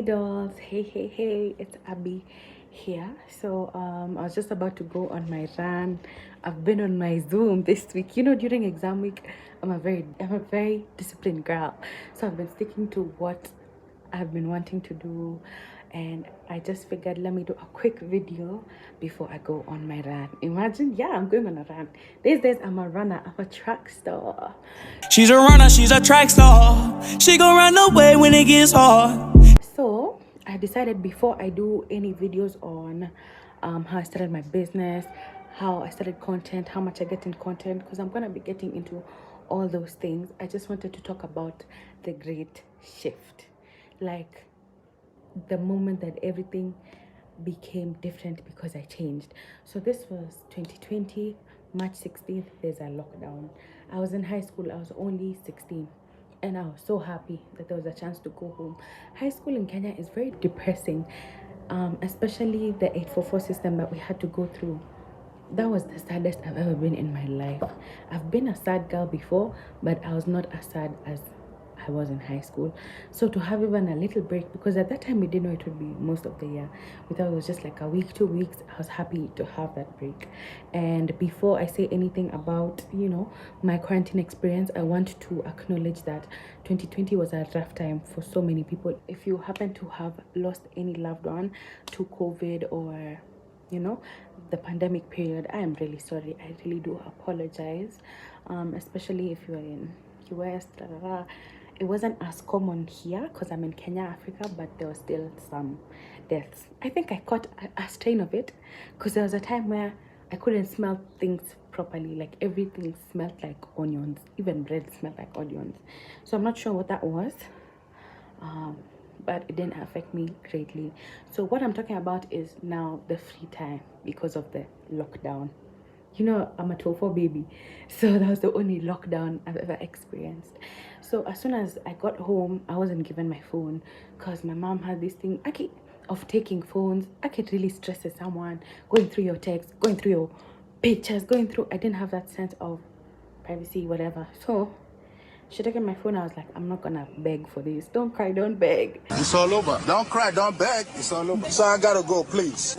dolls, hey, it's Abby here. So I was just about to go on my run. I've been on my Zoom this week. During exam week, I'm a very disciplined girl. So I've been sticking to what I've been wanting to do, and I just figured let me do a quick video before I go on my run. Imagine, yeah, I'm going on a run. These days I'm a runner, I'm a track star. She's a runner, she's a track star. She gon' run away when it gets hard. So I decided before I do any videos on how I started my business, how I started content, how much I get in content, because I'm gonna be getting into all those things. I just wanted to talk about the great shift, like the moment that everything became different because I changed. So this was 2020, March 16th, there's a lockdown. I was in high school, I was only 16, and I was so happy that there was a chance to go home. High school in Kenya is very depressing, especially the 844 system that we had to go through. That was the saddest I've ever been in my life. I've been a sad girl before, but I was not as sad as I was in high school. So to have even a little break, because at that time we didn't know it would be most of the year. We thought it was just like a week, 2 weeks. I was happy to have that break. And before I say anything about, my quarantine experience, I want to acknowledge that 2020 was a rough time for so many people. If you happen to have lost any loved one to COVID or the pandemic period, I am really sorry. I really do apologize, especially if you are in US. It wasn't as common here because I'm in Kenya, Africa, but there was still some deaths. I think I caught a strain of it because there was a time where I couldn't smell things properly. Like everything smelled like onions, even bread smelled like onions. So I'm not sure what that was, but it didn't affect me greatly. So what I'm talking about is now the free time because of the lockdown. I'm a 12-4 baby, so that was the only lockdown I've ever experienced. So as soon as I got home, I wasn't given my phone because my mom had this thing of taking phones. I could really stress someone, going through your texts, going through your pictures, I didn't have that sense of privacy, whatever. So she took my phone. I was like, I'm not gonna beg for this. Don't cry, don't beg. It's all over. Don't cry, don't beg. It's all over. So I gotta go, please.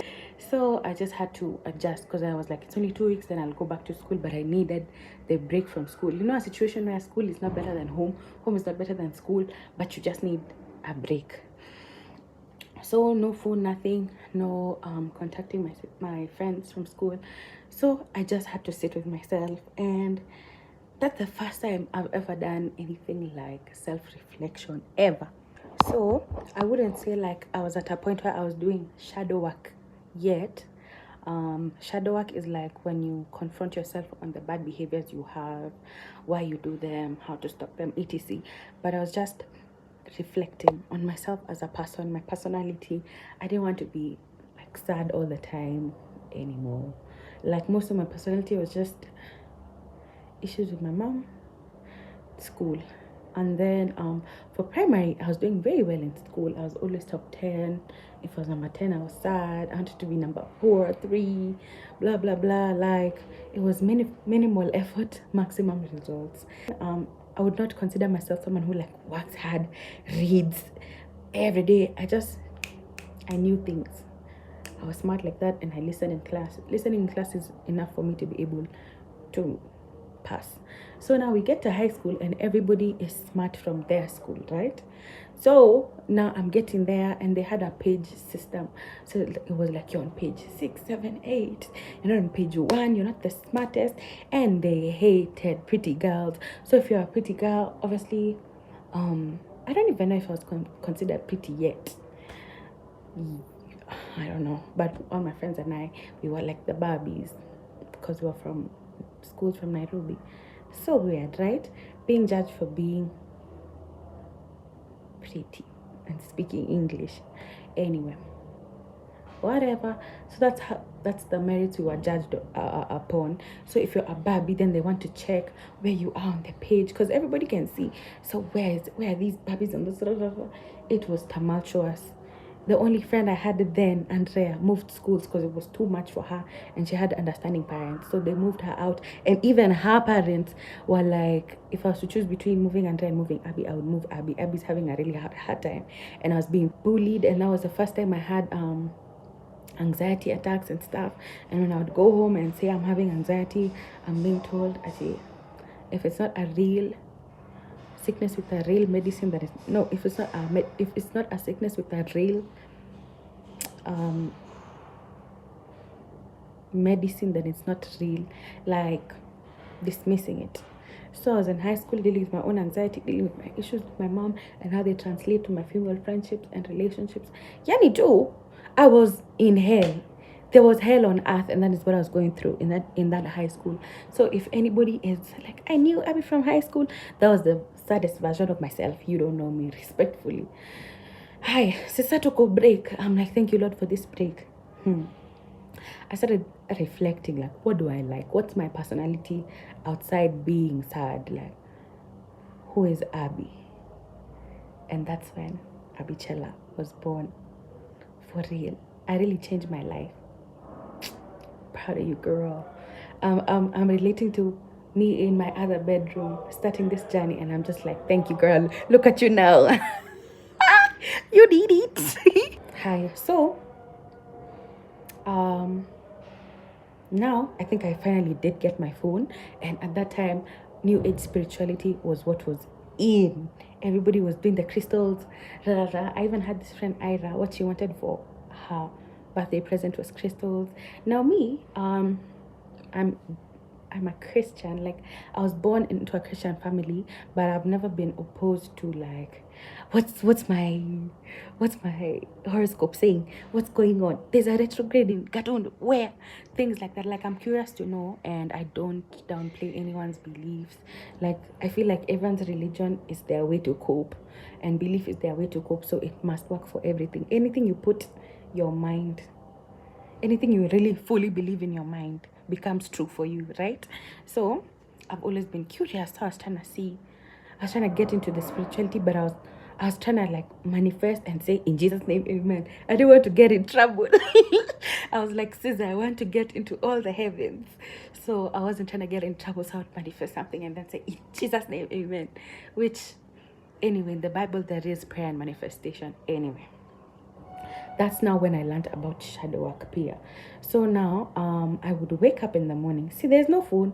So I just had to adjust because I was like, it's only 2 weeks, then I'll go back to school. But I needed the break from school. A situation where school is not better than home, home is not better than school, but you just need a break. So no phone, nothing, no contacting my friends from school. So I just had to sit with myself, and that's the first time I've ever done anything like self-reflection ever. So I wouldn't say like I was at a point where I was doing shadow work yet. Shadow work is like when you confront yourself on the bad behaviors you have, why you do them, how to stop them, etc. But I was just reflecting on myself as a person, my personality. I didn't want to be like sad all the time anymore. Like most of my personality was just issues with my mom, school. And then for primary, I was doing very well in school. I was always top 10. If I was number 10, I was sad. I wanted to be number 4, 3, blah, blah, blah. Like, it was minimal effort, maximum results. I would not consider myself someone who like works hard, reads every day. I knew things. I was smart like that, and I listened in class. Listening in class is enough for me to be able to pass. So now we get to high school and everybody is smart from their school, right? So now I'm getting there, and they had a page system. So it was like, you're on page 6, 7, 8. You're not on page 1. You're not the smartest. And they hated pretty girls. So if you're a pretty girl, obviously, I don't even know if I was considered pretty yet. I don't know. But all my friends and I, we were like the Barbies because we were from schools from Nairobi. So weird, right? Being judged for being pretty and speaking English. Anyway, whatever. So that's the merits we were judged upon. So if you're a Barbie, then they want to check where you are on the page because everybody can see. So where are these Barbies on this? It was tumultuous. The only friend I had then, Andrea, moved schools because it was too much for her, and she had understanding parents, so they moved her out. And even her parents were like, if I was to choose between moving Andrea and moving Abby, I would move Abby. Abby's having a really hard time, and I was being bullied, and that was the first time I had anxiety attacks and stuff. And when I would go home and say I'm having anxiety, I'm being told, I say, if it's not a real sickness with a real medicine, that is no, if it's not if it's not a sickness with a real medicine, then it's not real, like dismissing it. So I was in high school dealing with my own anxiety, dealing with my issues with my mom, and how they translate to my female friendships and relationships. Yani too, I was in hell. There was hell on earth, and that is what I was going through in that high school. So if anybody is like, I knew Abby from high school, that was the saddest version of myself. You don't know me, respectfully. Hi, Sisa took a break. I'm like, thank you, Lord, for this break. I started reflecting, like, what do I like? What's my personality outside being sad? Like, who is Abby? And that's when Abby Chela was born. For real. I really changed my life. Proud of you, girl. I'm relating to me in my other bedroom, starting this journey, and I'm just like, thank you, girl. Look at you now. You did it. Hi. So, now I think I finally did get my phone, and at that time new age spirituality was what was in. Everybody was doing the crystals, rah, rah, rah. I even had this friend Ira, what she wanted for her birthday present was crystals. Now me, I'm a Christian. Like, I was born into a Christian family, but I've never been opposed to, like, what's my horoscope saying? What's going on? There's a retrograde in Gatun. Where? Things like that. Like, I'm curious to know, and I don't downplay anyone's beliefs. Like, I feel like everyone's religion is their way to cope, and belief is their way to cope. So it must work for everything. Anything you put your mind, anything you really fully believe in your mind becomes true for you, right? So I've always been curious. So I was trying to get into the spirituality, but I was trying to, like, manifest and say, in Jesus' name, amen. I didn't want to get in trouble. I was like, Caesar, I want to get into all the heavens. So I wasn't trying to get in trouble, so I would manifest something and then say, in Jesus' name, amen. Which, anyway, in the Bible, there is prayer and manifestation. Anyway, that's now when I learned about shadow work peer. So now I would wake up in the morning. See, there's no phone.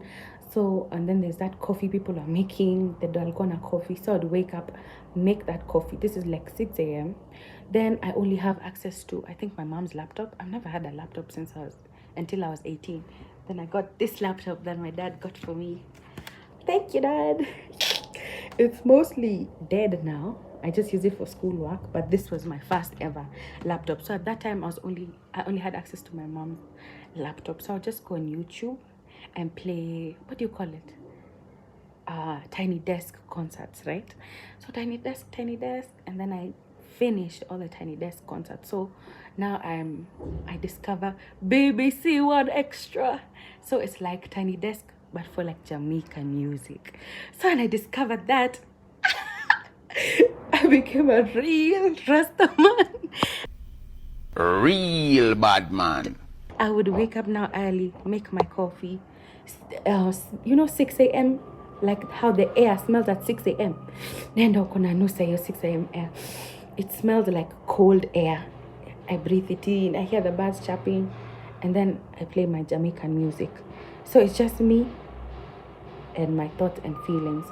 So, and then there's that coffee people are making, the dalgona coffee. So I'd wake up, make that coffee. This is like 6 a.m. Then I only have access to, I think, my mom's laptop. I've never had a laptop until I was 18. Then I got this laptop that my dad got for me. Thank you, Dad. It's mostly dead now. I just use it for schoolwork, but this was my first ever laptop. So at that time, I only had access to my mom's laptop. So I'll just go on YouTube and play, what do you call it? Tiny Desk concerts, right? So Tiny Desk, and then I finished all the Tiny Desk concerts. So now I discover BBC One Extra. So it's like Tiny Desk, but for like Jamaican music. So when I discovered that, I became a real Rasta man. Real bad man. I would wake up now early, make my coffee. 6 a.m., like how the air smells at 6 a.m. Nenda ukona nusa hiyo 6 a.m. air. It smells like cold air. I breathe it in. I hear the birds chirping, and then I play my Jamaican music. So it's just me and my thoughts and feelings.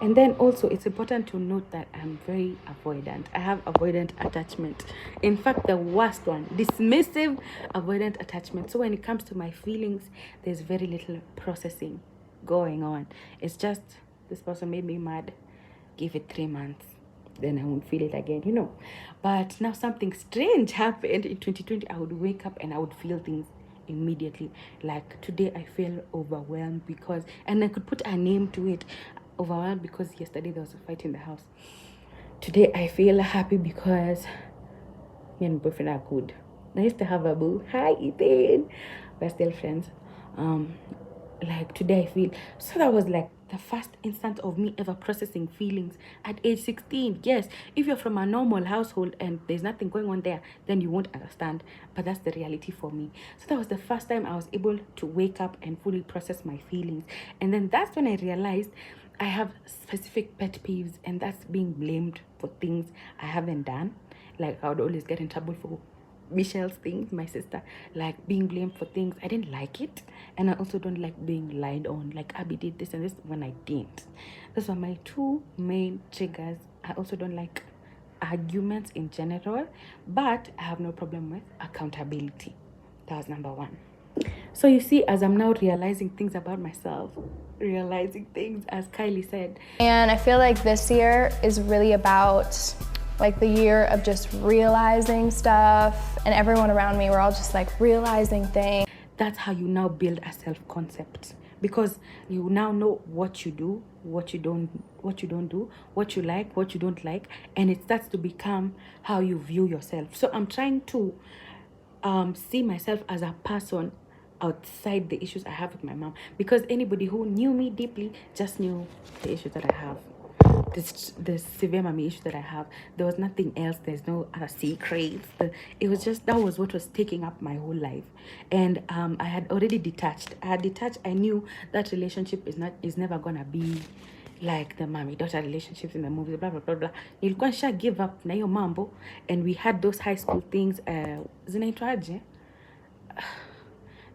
And then also, it's important to note that I'm very avoidant. I have avoidant attachment. In fact, the worst one, dismissive avoidant attachment. So when it comes to my feelings, there's very little processing going on. It's just, this person made me mad. Give it 3 months, then I won't feel it again. But now something strange happened in 2020. I would wake up and I would feel things immediately. Like today I feel overwhelmed because, and I could put a name to it, overwhelmed because yesterday there was a fight in the house. Today I feel happy because me and my boyfriend are good. Nice to have a boo. Hi Ethan. We're still friends. Like today I feel, so that was like the first instant of me ever processing feelings at age 16. Yes, if you're from a normal household and there's nothing going on there, then you won't understand. But that's the reality for me. So that was the first time I was able to wake up and fully process my feelings. And then that's when I realized I have specific pet peeves, and that's being blamed for things I haven't done. Like, I would always get in trouble for Michelle's things, my sister, like being blamed for things. I didn't like it. And I also don't like being lied on. Like, Abby did this and this when I didn't. Those are my two main triggers. I also don't like arguments in general, but I have no problem with accountability. That was number one. So you see, as I'm now realizing things about myself, realizing things, as Kylie said. And I feel like this year is really about like the year of just realizing stuff, and everyone around me, we're all just like realizing things. That's how you now build a self-concept, because you now know what you do, what you don't do, what you like, what you don't like, and it starts to become how you view yourself. So I'm trying to see myself as a person outside the issues I have with my mom, because anybody who knew me deeply just knew the issues that I have, the severe mommy issue that I have. There was nothing else. There's no other secrets. It was just, that was what was taking up my whole life. And I had already detached. I knew that relationship is never gonna be like the mommy daughter relationships in the movies, blah blah blah blah. Nilikuwa nisha give up na hiyo mambo, and we had those high school things, zinaitwaje,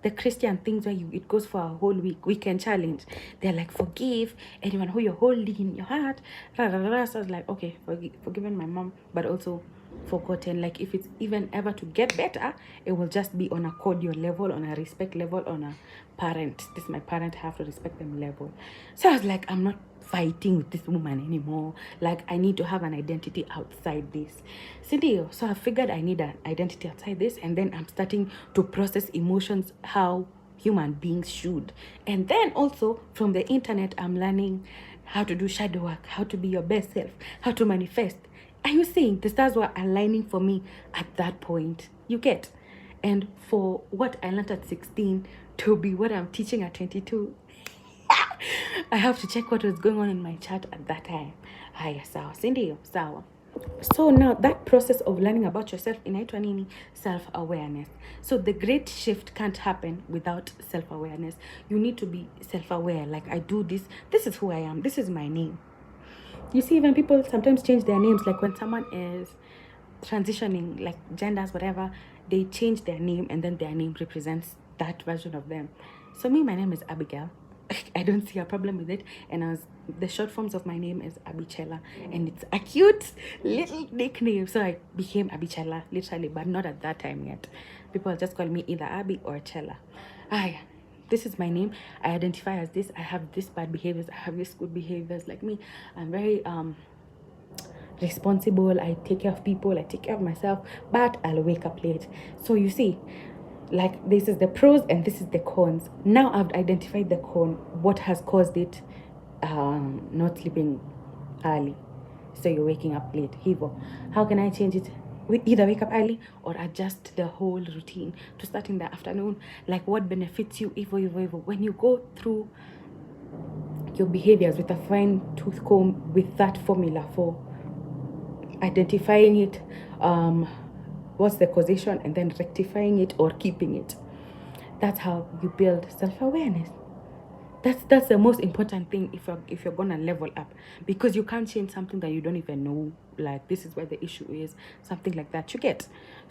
the Christian things where it goes for a whole weekend challenge. They're like, forgive anyone who you're holding in your heart. So I was like, okay, forgiven my mom, but also forgotten. Like, if it's even ever to get better, it will just be on a cordial level, on a respect level, on a parent. This is my parent, I have to respect them level. So I was like, I'm not fighting with this woman anymore. Like, I need to have an identity outside this. So I figured I need an identity outside this, and then I'm starting to process emotions how human beings should. And then also from the internet, I'm learning how to do shadow work, how to be your best self, how to manifest. Are you seeing? The stars were aligning for me at that point. You get? And for what I learned at 16 to be what I'm teaching at 22, I have to check what was going on in my chart at that time. Haya, sawa, sindio? Sawa. So now that process of learning about yourself inaitwa nini? Self-awareness. So the great shift can't happen without self-awareness. You need to be self-aware. Like, I do this. This is who I am. This is my name. You see, even people sometimes change their names. Like, when someone is transitioning, like genders, whatever, they change their name, and then their name represents that version of them. So me, my name is Abigail. I don't see a problem with it. And the short forms of my name is Chela, and it's a cute little nickname. So I became Chela, literally, but not at that time yet. People just call me either Abby or Chela. This is my name. I identify as this. I have this bad behaviors. I have this good behaviors. Like me, I'm very responsible. I take care of people. I take care of myself. But I'll wake up late. So you see, like, this is the pros and this is the cons. Now I've identified the con, what has caused it, not sleeping early. So you're waking up late. Hivo. How can I change it? We either wake up early or adjust the whole routine to start in the afternoon. Like, what benefits you, Evo. When you go through your behaviors with a fine tooth comb, with that formula for identifying it, what's the causation, and then rectifying it or keeping it. That's how you build self-awareness. That's the most important thing if you're gonna level up, because you can't change something that you don't even know. Like, this is where the issue is, something like that, you get.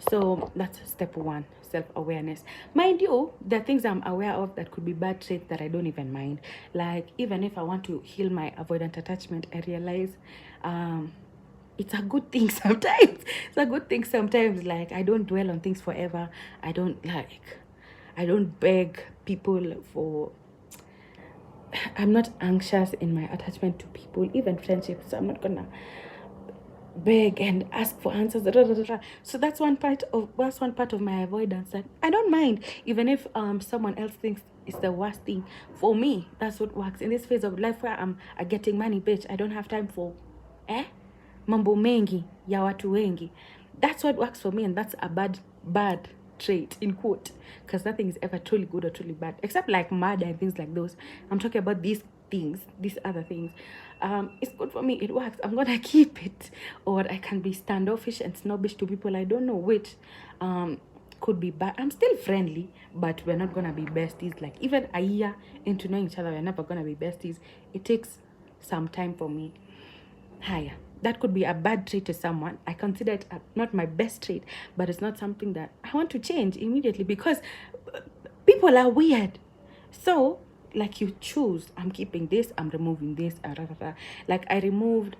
So that's step one, self-awareness. Mind you, there are things I'm aware of that could be bad traits that I don't even mind. Like, even if I want to heal my avoidant attachment, I realize it's a good thing sometimes. It's a good thing sometimes. Like, I don't dwell on things forever. I don't beg people for, I'm not anxious in my attachment to people, even friendships. So I'm not gonna beg and ask for answers. So that's one part of my avoidance that I don't mind, even if someone else thinks it's the worst thing. For me, that's what works in this phase of life where I'm getting money, bitch. I don't have time for mambo mengi ya watu wengi. That's what works for me, and that's a bad trait, in quote, because nothing is ever truly good or truly bad, except like murder and things like those. I'm talking about these these other things. It's good for me, it works, I'm gonna keep it. Or I can be standoffish and snobbish to people I don't know, which could be bad. I'm still friendly, but we're not gonna be besties. Like even a year into knowing each other, we're never gonna be besties. It takes some time for me. Higher. That could be a bad trait to someone. I consider it not my best trait, but it's not something that I want to change immediately because people are weird. So, like you choose, I'm keeping this, I'm removing this, like I removed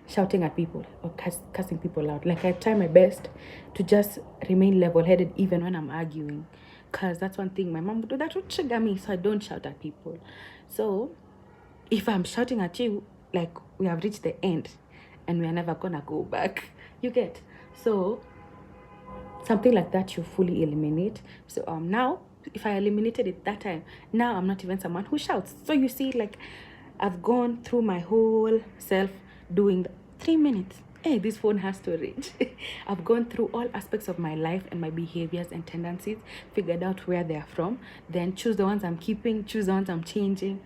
shouting at people or cussing people out. Like I try my best to just remain level-headed even when I'm arguing, because that's one thing my mom would do that would trigger me, so I don't shout at people. So if I'm shouting at you, like we have reached the end and we are never gonna go back. You get? So something like that you fully eliminate. So now if I eliminated it that time, now I'm not even someone who shouts. So you see, like I've gone through my whole self doing 3 minutes. Hey, this phone has storage. I've gone through all aspects of my life and my behaviors and tendencies, figured out where they are from, then choose the ones I'm keeping, choose the ones I'm changing.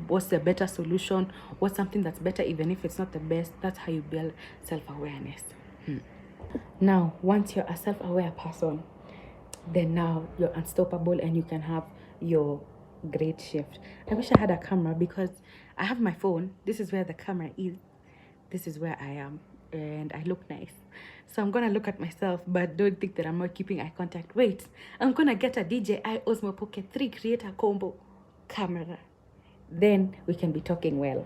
What's the better solution? What's something that's better even if it's not the best? That's how you build self-awareness. Now, once you're a self-aware person, then now you're unstoppable and you can have your great shift. I wish I had a camera because I have my phone. This is where the camera is. This is where I am. And I look nice. So I'm going to look at myself, but don't think that I'm not keeping eye contact. Wait, I'm going to get a DJI Osmo Pocket 3 creator combo camera. Then we can be talking well.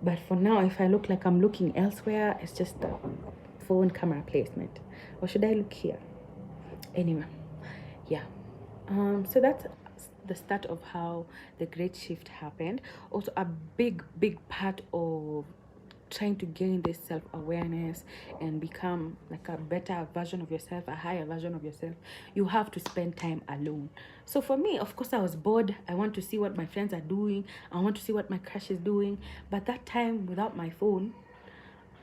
But for now, if I look like I'm looking elsewhere, it's just the phone camera placement. Or should I look here? Anyway, yeah. So that's the start of how the great shift happened. Also, a big part of trying to gain this self-awareness and become like a better version of yourself, a higher version of yourself, you have to spend time alone. So for me, of course, I was bored. I want to see what my friends are doing. I want to see what my crush is doing. But that time without my phone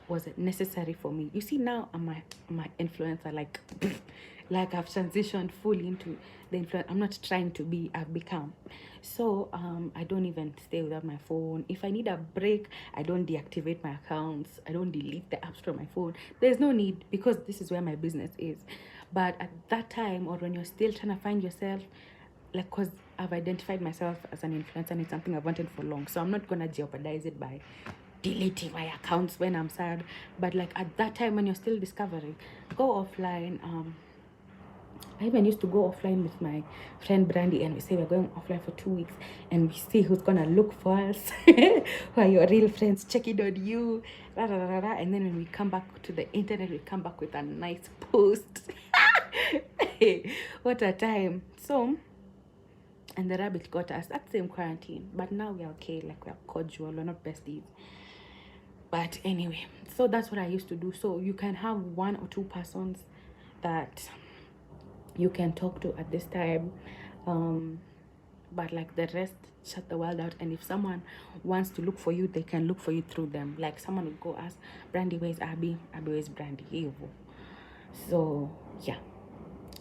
was necessary for me. You see, now I'm my influencer, like like I've transitioned fully into the influence. I'm not trying to be, I've become. So I don't even stay without my phone. If I need a break, I don't deactivate my accounts. I don't delete the apps from my phone. There's no need, because this is where my business is. But at that time, or when you're still trying to find yourself, like, because I've identified myself as an influencer and it's something I've wanted for long, so I'm not gonna jeopardize it by deleting my accounts when I'm sad. But like at that time when you're still discovering, go offline. I even used to go offline with my friend Brandy, and we say we're going offline for 2 weeks and we see who's gonna look for us, who are your real friends, check it on you, and then when we come back to the internet, we come back with a nice post. What a time. So, and the rabbit got us that same quarantine, but now we're okay, like we're cordial, we're not besties. But anyway, so that's what I used to do. So you can have 1 or 2 persons that you can talk to at this time, but like the rest, shut the world out. And if someone wants to look for you, they can look for you through them. Like someone would go ask Brandy, where's Abby? Abby, where's Brandy? So yeah,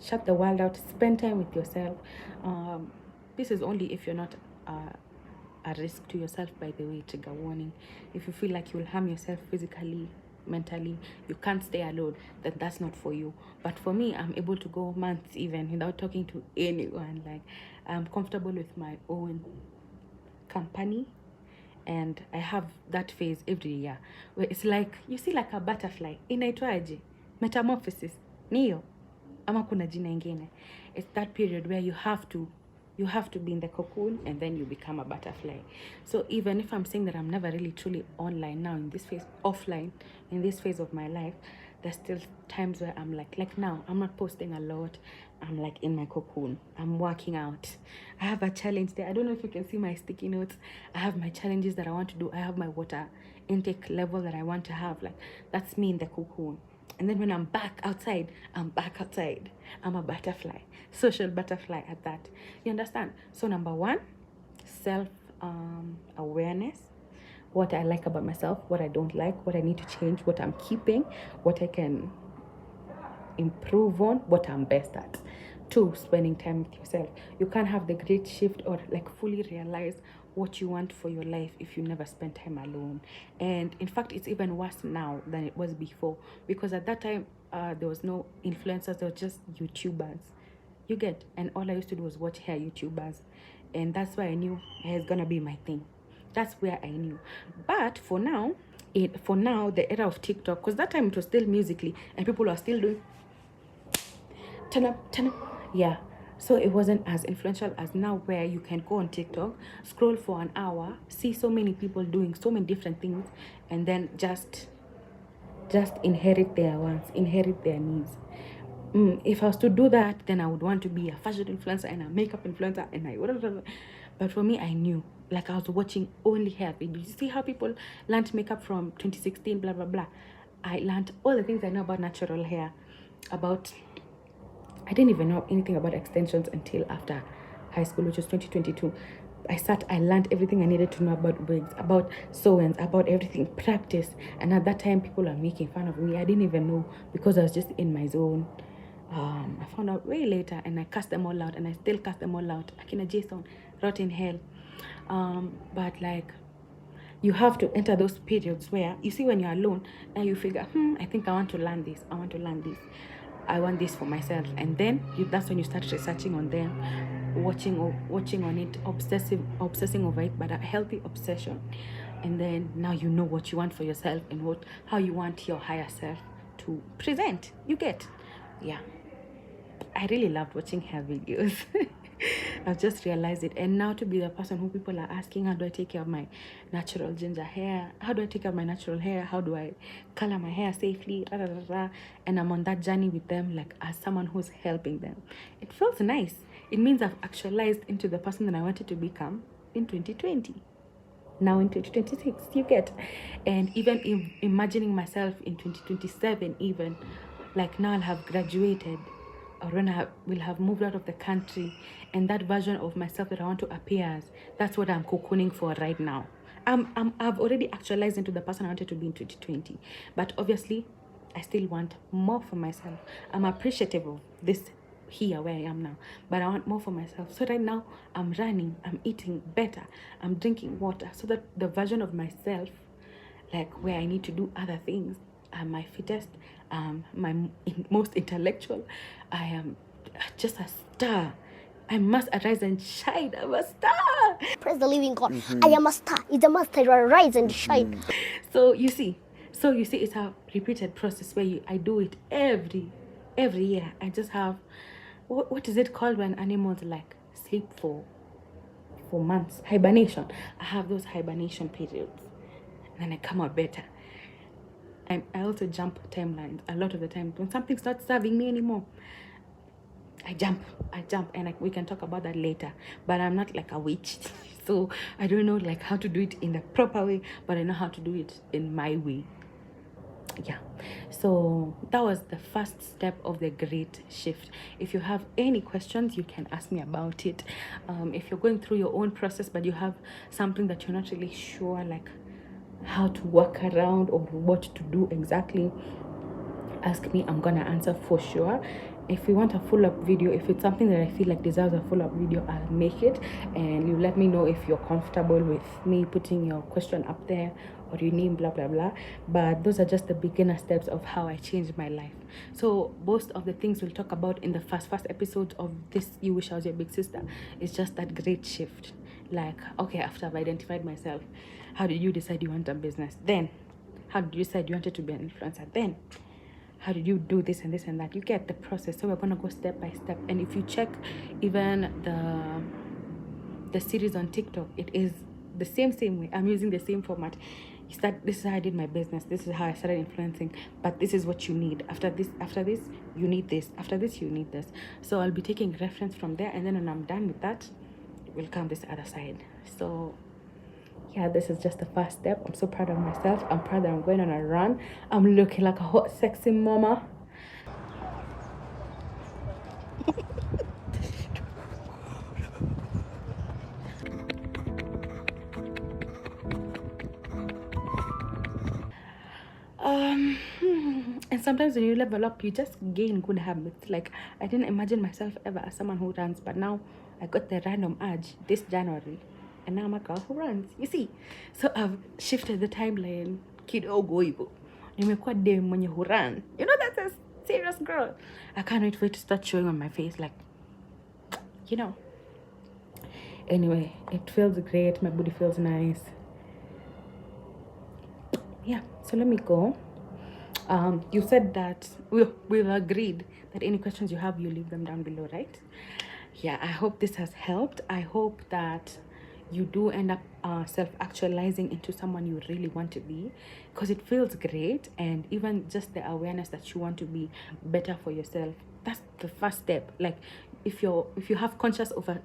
shut the world out, spend time with yourself. This is only if you're not a risk to yourself, by the way. Trigger warning: if you feel like you will harm yourself physically, mentally, you can't stay alone, then that's not for you. But for me, I'm able to go months even without talking to anyone. Like, I'm comfortable with my own company, and I have that phase every year where it's like, you see, like a butterfly, inaitwaje, metamorphosis niyo ama kuna jina ingine. It's that period where you have to be in the cocoon and then you become a butterfly. So even if I'm saying that I'm never really truly online now, in this phase, offline, in this phase of my life, there's still times where I'm like now, I'm not posting a lot. I'm like in my cocoon. I'm working out. I have a challenge there. I don't know if you can see my sticky notes. I have my challenges that I want to do. I have my water intake level that I want to have. Like, that's me in the cocoon. And then when I'm back outside, I'm a butterfly, social butterfly at that. You understand? So number 1, self-awareness. What I like about myself, what I don't like, what I need to change, what I'm keeping, what I can improve on, what I'm best at. Two, spending time with yourself. You can't have the great shift or like fully realize what you want for your life if you never spend time alone. And in fact, it's even worse now than it was before, because at that time there was no influencers, there were just YouTubers. You get, and all I used to do was watch hair YouTubers, and that's why I knew hair is gonna be my thing. That's where I knew. But for now, the era of TikTok, because that time it was still Musically, and people are still doing turn up, yeah. So it wasn't as influential as now, where you can go on TikTok, scroll for an hour, see so many people doing so many different things, and then just inherit their wants, inherit their needs. If I was to do that, then I would want to be a fashion influencer and a makeup influencer, and I would. But for me, I knew, like, I was watching only hair videos. You see how people learned makeup from 2016, blah blah blah. I learned all the things I know about natural hair, about. I didn't even know anything about extensions until after high school, which was 2022. I learned everything I needed to know about wigs, about sew-ins, about everything, practice. And at that time, people are making fun of me. I didn't even know, because I was just in my zone. I found out way later, and I cast them all out, and I still cast them all out. Akina Jason, rot in hell. But like, you have to enter those periods where you see, when you're alone, and you figure, I think I want to learn this. I want to learn this. I want this for myself. And then that's when you start researching on them, watching on it, obsessing over it, but a healthy obsession. And then now you know what you want for yourself, and how you want your higher self to present. You get, yeah. I really loved watching hair videos. I've just realized it. And now to be the person who people are asking, how do I take care of my natural ginger hair? How do I take care of my natural hair? How do I color my hair safely? And I'm on that journey with them, like, as someone who's helping them. It feels nice. It means I've actualized into the person that I wanted to become in 2020. Now in 2026, you get. And even imagining myself in 2027, even, like, now I'll have graduated, or when I will have moved out of the country, and that version of myself that I want to appear as, that's what I'm cocooning for right now. I've already actualized into the person I wanted to be in 2020, but obviously I still want more for myself. I'm appreciative of this here where I am now, but I want more for myself. So right now I'm running, I'm eating better, I'm drinking water, so that the version of myself, like, where I need to do other things, I'm my fittest, my most intellectual, I am just a star. I must arise and shine. I'm a star. Praise the living God. I am a star. It's a must I rise and shine. So you see, it's a repeated process where I do it every year. I just have, what is it called when animals like sleep for months? Hibernation. I have those hibernation periods, and then I come out better. I also jump timelines a lot of the time. When something's not serving me anymore, I jump, and we can talk about that later. But I'm not like a witch, so I don't know like how to do it in the proper way, but I know how to do it in my way. Yeah, so that was the first step of the great shift. If you have any questions, you can ask me about it. If you're going through your own process, but you have something that you're not really sure, like how to work around or what to do exactly, ask me. I'm gonna answer for sure. If you want a full-up video, if it's something that I feel like deserves a full-up video, I'll make it, and you let me know if you're comfortable with me putting your question up there, or your name, blah blah blah. But those are just the beginner steps of how I changed my life. So most of the things we'll talk about in the first episodes of this You Wish I Was Your Big Sister is just that great shift. Like, okay, after I've identified myself, how did you decide you want a business? Then how did you decide you wanted to be an influencer? Then how did you do this and this and that? You get the process. So we're gonna go step by step. And if you check even the series on TikTok, it is the same way. I'm using the same format. This is how I did my business. This is how I started influencing. But this is what you need. After this, you need this. After this, you need this. So I'll be taking reference from there, and then when I'm done with that, we'll come this other side. So yeah, this is just the first step. I'm so proud of myself. I'm proud that I'm going on a run. I'm looking like a hot, sexy mama. And And sometimes when you level up, you just gain good habits. Like, I didn't imagine myself ever as someone who runs, but now I got the random urge this January, and now I'm a girl who runs. You see, so I've shifted the timeline kidogo hivyo. Nimekuwa dem mwenye who run. You know, that's a serious girl. I can't wait for it to start showing on my face, like, you know. Anyway, it feels great. My body feels nice. Yeah, so let me go. You said that we've agreed that any questions you have, you leave them down below, right? Yeah, I hope this has helped. I hope that you do end up self-actualizing into someone you really want to be, because it feels great. And even just the awareness that you want to be better for yourself, that's the first step. Like, if you have conscience over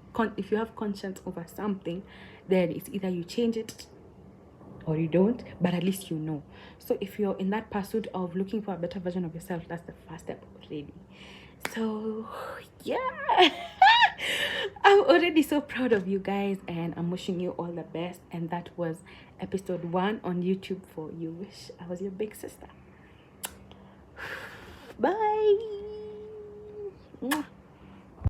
something, then it's either you change it or you don't, but at least you know. So if you're in that pursuit of looking for a better version of yourself, that's the first step already. So yeah. I'm already so proud of you guys, and I'm wishing you all the best. And that was episode 1 on YouTube for You Wish I Was Your Big Sister. Bye. Mwah.